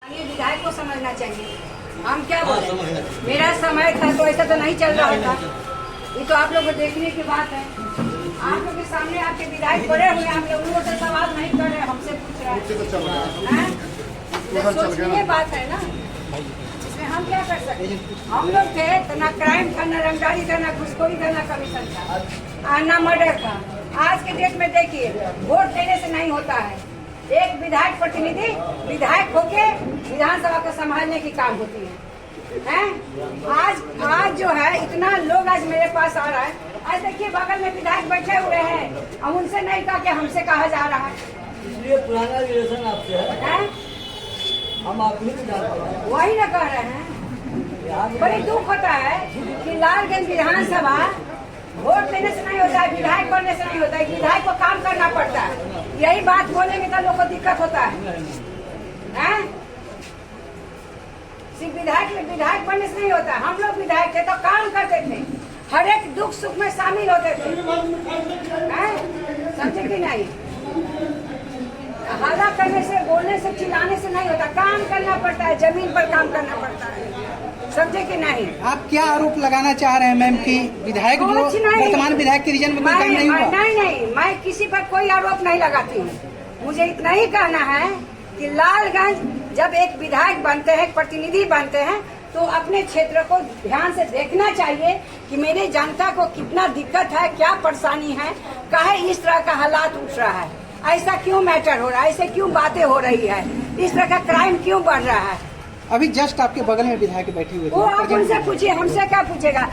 ये विधायक को समझना चाहिए। हम क्या बोले, मेरा समय था तो ऐसा तो नहीं चल रहा था। ये तो आप लोग को देखने की बात है। आप लोग के सामने आपके विधायक पड़े हुए, हम लोगों से सवाल नहीं कर रहे, हमसे पूछ रहे हैं। सोचनीय बात है ना, इसमें हम क्या कर सकते। हम लोग थे तो ना क्राइम था, ना रंगदारी था, ना घुसखोरी था, ना कमीशन था, ना मर्डर था। आज के डेट में देखिए, वोट देने से नहीं होता है। एक विधायक प्रतिनिधि विधायक होके विधानसभा को संभालने की काम होती है। आज जो है इतना लोग आज मेरे पास आ रहा है। आज देखिए बगल में विधायक बैठे हुए हैं, हम उनसे नहीं कहा कि हमसे कहा जा रहा है। इसलिए पुराना रिलेशन आपसे है, हम आप नहीं जानते, वही न कह रहे हैं। बड़ी दुख होता है कि लालगंज विधानसभा वोट देने से नहीं होता है, विधायक बनने से नहीं होता है। विधायक को काम करना पड़ता है। यही बात बोलेंगे तो लोग को दिक्कत होता है। सिर्फ विधायक बनने से नहीं होता। हम लोग विधायक थे तो काम करते थे, हर एक दुख सुख में शामिल होते थे। समझे कि नहीं? हल्ला करने से, बोलने से, चिल्लाने से नहीं होता। काम करना पड़ता है, जमीन पर काम करना पड़ता है। समझे कि नहीं? आप क्या आरोप लगाना चाह रहे हैं मैम कि विधायक जो वर्तमान विधायक के रीजन में कोई काम नहीं हुआ? नहीं, मैं किसी पर कोई आरोप नहीं लगाती हूँ। मुझे इतना ही कहना है कि लालगंज जब एक विधायक बनते हैं, प्रतिनिधि बनते हैं, तो अपने क्षेत्र को ध्यान से देखना चाहिए कि मेरे जनता को कितना दिक्कत है, क्या परेशानी है, काहे इस तरह का हालात उठ रहा है, ऐसा क्यों मैटर हो रहा है, ऐसे क्यों बातें हो रही है, इस तरह का क्राइम क्यों बढ़ रहा है। अभी जस्ट आपके बगल में विधायक बैठे हुए थे, वो आप उनसे पूछिए, हमसे क्या पूछेगा।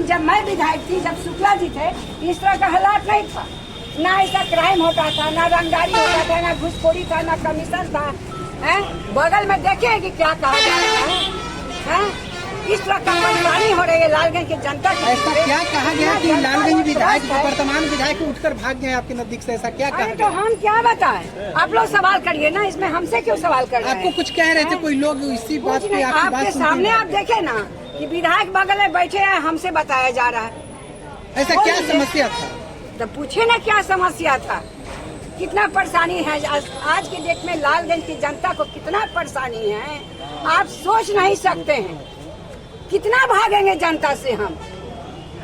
जब मैं विधायक थी, जब शुक्ला जी थे, इस तरह का हालात नहीं था। ना ऐसा क्राइम होता था, ना रंगदारी होता था, ना घुसखोरी था, ना कमीशन था। बगल में देखे कि क्या कहा जा रहा है। इस तरह का परेशानी हो रही है लालगंज की जनता की। ऐसा क्या कहा गया कि लालगंज विधायक वर्तमान विधायक उठकर भाग गए आपके नजदीक से, ऐसा क्या कहा? तो हम क्या बताएं? आप लोग सवाल करिए ना, इसमें हमसे क्यों सवाल कर रहे हैं? आपको कुछ कह रहे थे कोई लोग, इसी बात पे आपकी बात आपके सामने आप देखे ना कि विधायक बगल में बैठे हैं, हमसे बताया जा रहा है। ऐसा क्या समस्या था? तो पूछे ना क्या समस्या था, कितना परेशानी है आज के डेट में। लालगंज की जनता को कितना परेशानी है, आप सोच नहीं सकते हैं। कितना भागेंगे जनता से हम।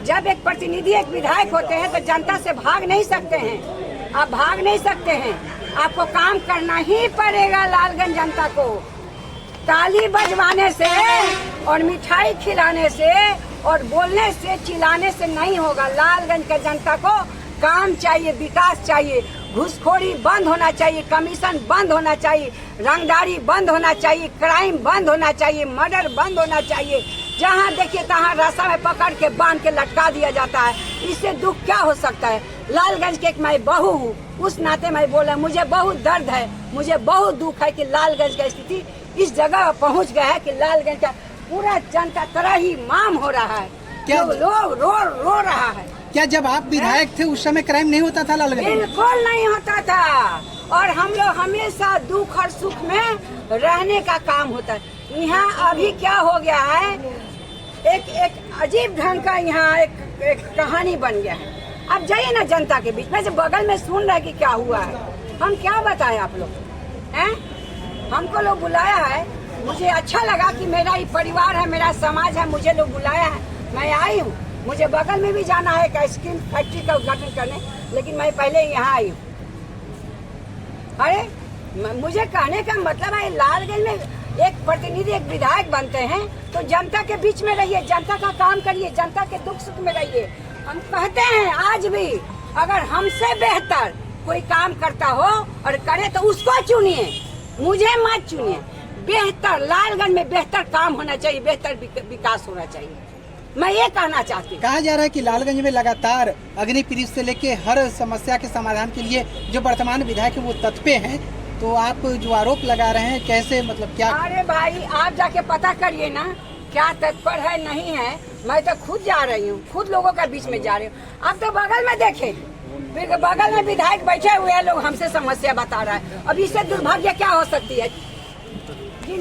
जब एक प्रतिनिधि, एक विधायक होते हैं तो जनता से भाग नहीं सकते हैं। आप भाग नहीं सकते हैं, आपको काम करना ही पड़ेगा। लालगंज जनता को ताली बजवाने से और मिठाई खिलाने से और बोलने से, चिल्लाने से नहीं होगा। लालगंज के जनता को काम चाहिए, विकास चाहिए, घुसखोरी बंद होना चाहिए, कमीशन बंद होना चाहिए, रंगदारी बंद होना चाहिए, क्राइम बंद होना चाहिए, मर्डर बंद होना चाहिए। जहाँ देखिए तहाँ रास्ता में पकड़ के बांध के लटका दिया जाता है। इससे दुख क्या हो सकता है? लालगंज के एक मैं बहू हूँ, उस नाते मैं बोला, मुझे बहुत दर्द है, मुझे बहुत दुख है कि लालगंज की स्थिति इस जगह पहुँच गया है कि लालगंज का पूरा जनता तरह ही माम हो रहा है। क्या लोग रो रहा है। क्या जब आप विधायक थे उस समय क्राइम नहीं होता था लालगंज? बिल्कुल नहीं होता था। और हम लोग हमेशा दुख और सुख में रहने का काम होता है। यहाँ अभी क्या हो गया है, एक अजीब ढंग का यहाँ एक कहानी बन गया है। अब जाइए ना जनता के बीच में, से बगल में सुन रहे कि क्या हुआ है। हम क्या बताएं आप लोग हैं? हमको लोग बुलाया है, मुझे अच्छा लगा कि मेरा ही परिवार है, मेरा समाज है, मुझे लोग बुलाया है, मैं आई हूँ। मुझे बगल में भी जाना है एक आइसक्रीम फैक्ट्री का उद्घाटन करने, लेकिन मैं पहले यहाँ आई हूँ। अरे मुझे कहने का मतलब है, लालगंज में एक प्रतिनिधि, एक विधायक बनते हैं तो जनता के बीच में रहिए, जनता का काम करिए, जनता के दुख सुख में रहिए। हम कहते हैं आज भी, अगर हमसे बेहतर कोई काम करता हो और करे तो उसको चुनिए, मुझे मत चुनिए। बेहतर लालगंज में बेहतर काम होना चाहिए, बेहतर विकास होना चाहिए। मैं ये कहना चाहती हूँ। कहा जा रहा है कि लालगंज में लगातार अग्निपीड़ित से लेके हर समस्या के समाधान के लिए जो वर्तमान विधायक है वो तत्पे हैं, तो आप जो आरोप लगा रहे हैं कैसे, मतलब क्या? अरे भाई आप जाके पता करिए ना क्या तत्पर है नहीं है। मैं तो खुद जा रही हूँ, खुद लोगों के बीच में जा रही हूँ। आप तो बगल में देखे, बगल में विधायक बैठे हुए हैं, लोग हमसे समस्या बता रहा है। अब इससे दुर्भाग्य क्या हो सकती है जी।